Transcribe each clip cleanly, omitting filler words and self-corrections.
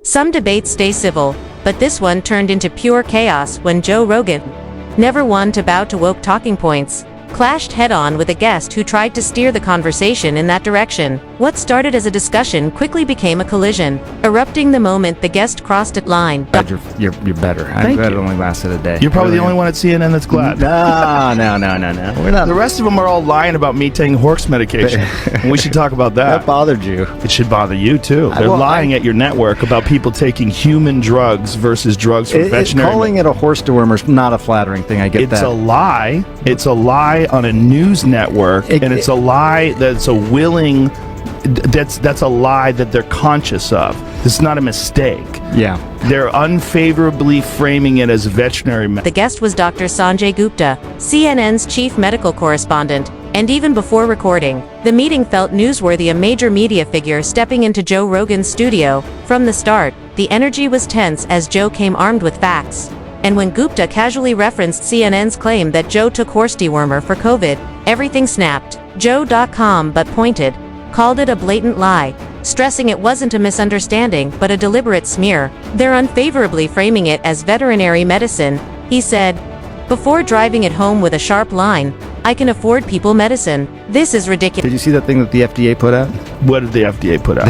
Some debates stay civil, but this one turned into pure chaos when Joe Rogan, never one to bow to woke talking points, clashed head-on with a guest who tried to steer the conversation in that direction. What started as a discussion quickly became a collision, erupting the moment the guest crossed a line. You're better. I'm glad it only lasted a day. You're probably the only one at CNN that's glad. No. We're not. The rest of them are all lying about me taking horse medication. We should talk about that. That bothered you. It should bother you, too. They're lying at your network about people taking human drugs versus drugs for veterinary. Calling it a horse dewormer is not a flattering thing. I get that. It's a lie. It's a lie on a news network, and it's a lie that's a willing... That's a lie that they're conscious of. This is not a mistake. Yeah. They're unfavorably framing it as veterinary medicine. The guest was Dr. Sanjay Gupta, CNN's chief medical correspondent, and even before recording, the meeting felt newsworthy, a major media figure stepping into Joe Rogan's studio. From the start, the energy was tense as Joe came armed with facts. And when Gupta casually referenced CNN's claim that Joe took horse dewormer for COVID, everything snapped. Joe.com but pointed, called it a blatant lie, stressing it wasn't a misunderstanding but a deliberate smear. They're unfavorably framing it as veterinary medicine, he said, before driving it home with a sharp line. I can afford people medicine. This is ridiculous. Did you see that thing that the FDA put out? What did the FDA put out?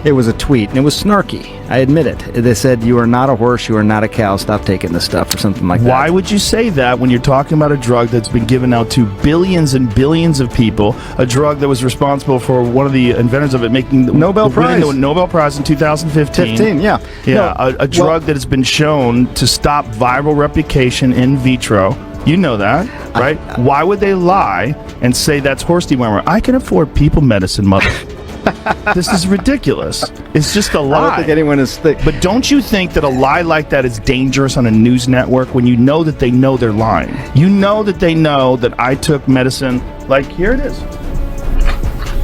It was a tweet, and it was snarky. I admit it. They said, "You are not a horse, you are not a cow, stop taking this stuff," or something like that. Why would you say that when you're talking about a drug that's been given out to billions and billions of people, a drug that was responsible for one of the inventors of it making the Nobel Prize. The Nobel Prize in 2015. Yeah. Yeah, a drug that has been shown to stop viral replication in vitro. You know that, right? Why would they lie and say that's horse dewormer? I can afford people medicine, mother. This is ridiculous. It's just a lie. I don't think anyone is thick. But don't you think that a lie like that is dangerous on a news network when you know that they know they're lying? You know that they know that I took medicine. Like, here it is.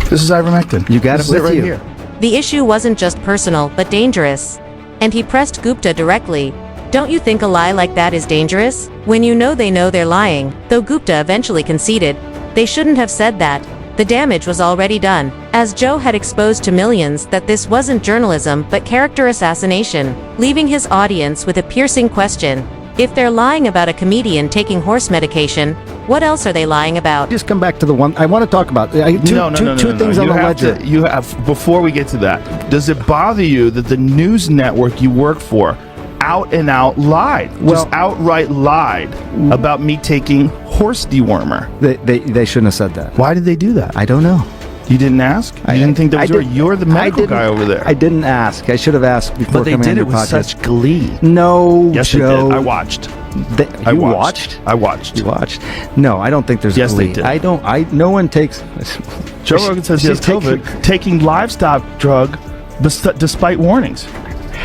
This is ivermectin. You got it with right you. Here. The issue wasn't just personal, but dangerous. And he pressed Gupta directly. Don't you think a lie like that is dangerous? When you know they're lying, though Gupta eventually conceded, they shouldn't have said that. The damage was already done, as Joe had exposed to millions that this wasn't journalism but character assassination, leaving his audience with a piercing question. If they're lying about a comedian taking horse medication, what else are they lying about? Just come back to the one I want to talk about. Two things on the ledger. Before we get to that, does it bother you that the news network you work for out and out lied, just outright lied about me taking horse dewormer? They shouldn't have said that. Why did they do that? I don't know. You didn't ask? You didn't think that was you're the medical guy over there. I didn't ask. I should have asked before coming on your podcast. But they did it with such glee. No, yes, Joe. they did. I watched. I watched. You watched? No, I don't think there's glee. They did. I don't. No one takes. Joe Rogan says he has COVID, taking livestock drug despite warnings.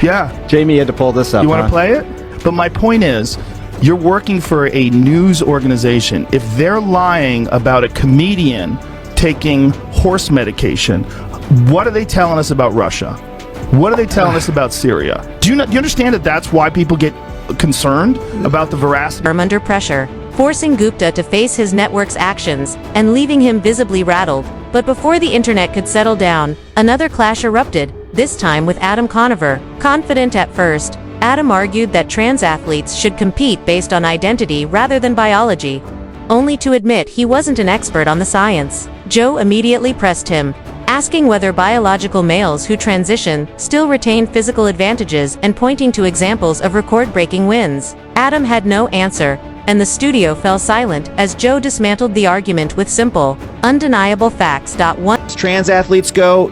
Yeah. Jamie had to pull this up. You want to play it? But my point is, you're working for a news organization. If they're lying about a comedian taking horse medication, what are they telling us about Russia? What are they telling us about Syria? Do you understand that that's why people get concerned about the veracity? Under pressure, forcing Gupta to face his network's actions and leaving him visibly rattled. But before the internet could settle down, another clash erupted, this time with Adam Conover. Confident at first, Adam argued that trans athletes should compete based on identity rather than biology, only to admit he wasn't an expert on the science. Joe immediately pressed him, asking whether biological males who transition still retain physical advantages and pointing to examples of record-breaking wins. Adam had no answer, and the studio fell silent as Joe dismantled the argument with simple, undeniable facts. As trans athletes go,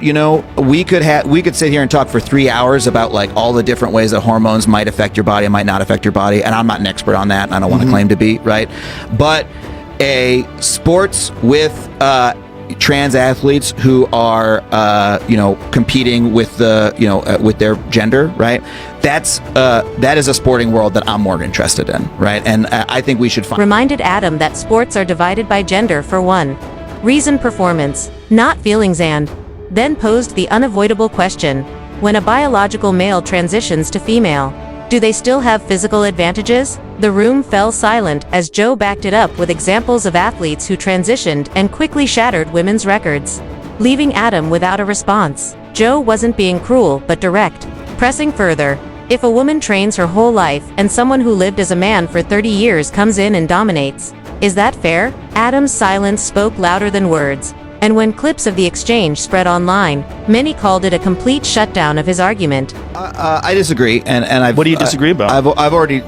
we could sit here and talk for 3 hours about like all the different ways that hormones might affect your body and might not affect your body, and I'm not an expert on that, and I don't want to claim to be, right? But a sports with trans athletes who are competing with with their gender, right? That is a sporting world that I'm more interested in, right? And I think we should reminded Adam that sports are divided by gender for one reason: performance, not feelings, and then posed the unavoidable question: when a biological male transitions to female, do they still have physical advantages? The room fell silent as Joe backed it up with examples of athletes who transitioned and quickly shattered women's records, leaving Adam without a response. Joe wasn't being cruel but direct. Pressing further, if a woman trains her whole life and someone who lived as a man for 30 years comes in and dominates, is that fair? Adam's silence spoke louder than words, and when clips of the exchange spread online, many called it a complete shutdown of his argument. I disagree, and What do you disagree about? I've already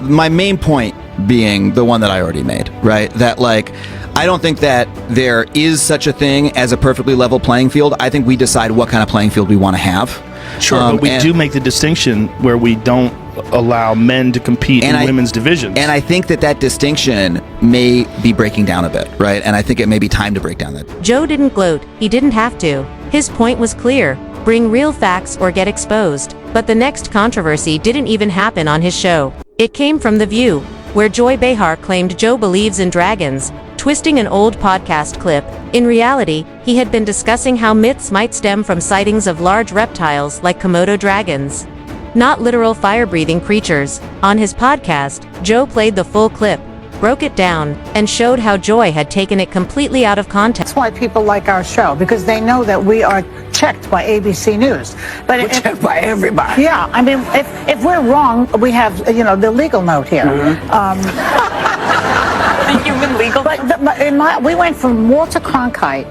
my main point being the one that I already made, right? That like I don't think that there is such a thing as a perfectly level playing field. I think we decide what kind of playing field we want to have. Sure, but we do make the distinction where we don't allow men to compete in women's divisions. And I think that distinction may be breaking down a bit, right? And I think it may be time to break down that. Joe didn't gloat, he didn't have to. His point was clear: bring real facts or get exposed. But the next controversy didn't even happen on his show. It came from The View, where Joy Behar claimed Joe believes in dragons, twisting an old podcast clip. In reality, he had been discussing how myths might stem from sightings of large reptiles like Komodo dragons, not literal fire-breathing creatures. On his podcast, Joe played the full clip, broke it down, and showed how Joy had taken it completely out of context. That's why people like our show, because they know that we are checked by ABC News. But We're checked by everybody. Yeah, I mean, if we're wrong, we have, the legal note here. The human legal. But we went from Walter Cronkite,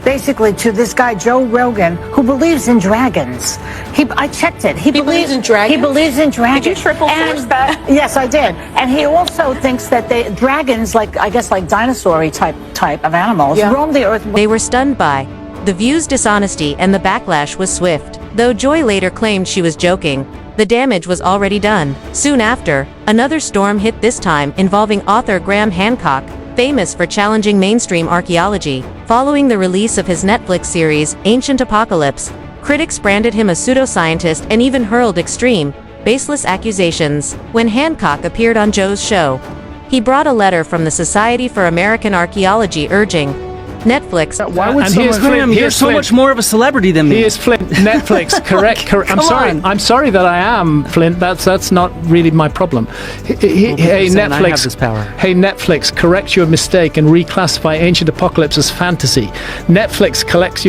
basically, to this guy Joe Rogan, who believes in dragons. I checked it. He believes in dragons. He believes in dragons. Did you triple source that? Yes, I did. And he also thinks that dragons, like dinosaur-y type of animals, roam the earth. They were stunned by The View's dishonesty, and the backlash was swift. Though Joy later claimed she was joking, the damage was already done. Soon after, another storm hit, this time involving author Graham Hancock, famous for challenging mainstream archaeology. Following the release of his Netflix series, Ancient Apocalypse, critics branded him a pseudoscientist and even hurled extreme, baseless accusations. When Hancock appeared on Joe's show, he brought a letter from the Society for American Archaeology urging Netflix. Why would Graham, you're so much more of a celebrity than me. He is Flint. Netflix, correct. I'm sorry that I am Flint. That's not really my problem. Hey Netflix, I have this power. Hey Netflix, correct your mistake and reclassify Ancient Apocalypse as fantasy. Netflix corrects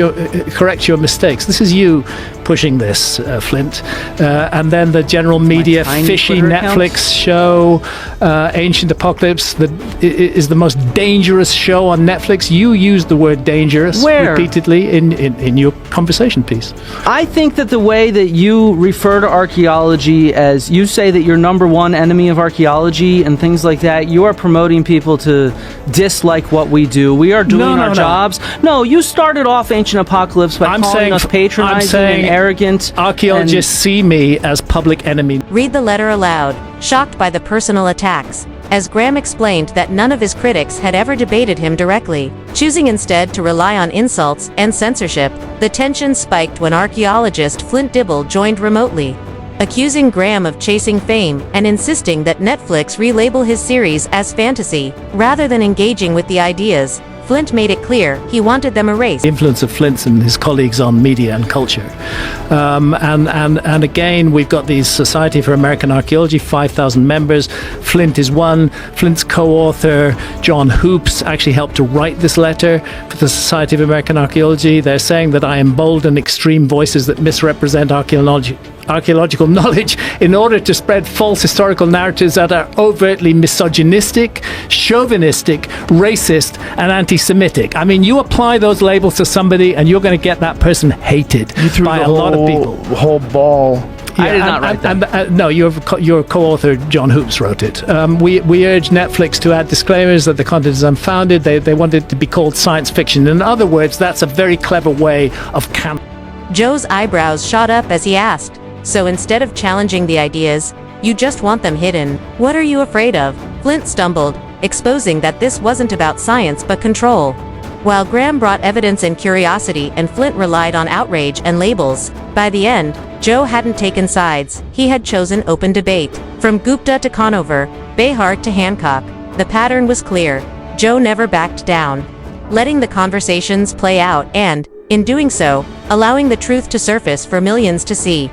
your mistakes. This is you pushing this, Flint. And then the general media fishy Twitter Netflix show, Ancient Apocalypse, is the most dangerous show on Netflix. You used the word dangerous repeatedly in your conversation piece. I think that the way that you refer to archaeology, as you say that you're number one enemy of archaeology and things like that, you are promoting people to dislike what we do. We are doing our jobs. No, you started off Ancient Apocalypse by calling us patronizing and arrogant. Archaeologists see me as public enemy. Read the letter aloud, shocked by the personal attacks, as Graham explained that none of his critics had ever debated him directly, choosing instead to rely on insults and censorship. The tension spiked when archaeologist Flint Dibble joined remotely, accusing Graham of chasing fame and insisting that Netflix relabel his series as fantasy, rather than engaging with the ideas. Flint made it clear he wanted them erased. The influence of Flint's and his colleagues on media and culture. And again, we've got the Society for American Archaeology, 5,000 members. Flint is one. Flint's co-author, John Hoops, actually helped to write this letter for the Society of American Archaeology. They're saying that I embolden extreme voices that misrepresent archaeological knowledge in order to spread false historical narratives that are overtly misogynistic, chauvinistic, racist, and anti-Semitic. I mean, you apply those labels to somebody and you're going to get that person hated by a lot of people. Whole ball. I did not write that. No, your co-author John Hoops wrote it. We urge Netflix to add disclaimers that the content is unfounded. They want it to be called science fiction. In other words, that's a very clever way of Joe's eyebrows shot up as he asked, so instead of challenging the ideas, you just want them hidden. What are you afraid of? Flint stumbled, exposing that this wasn't about science but control. While Graham brought evidence and curiosity and Flint relied on outrage and labels, by the end, Joe hadn't taken sides. He had chosen open debate. From Gupta to Conover, Behar to Hancock, the pattern was clear. Joe never backed down, letting the conversations play out and, in doing so, allowing the truth to surface for millions to see.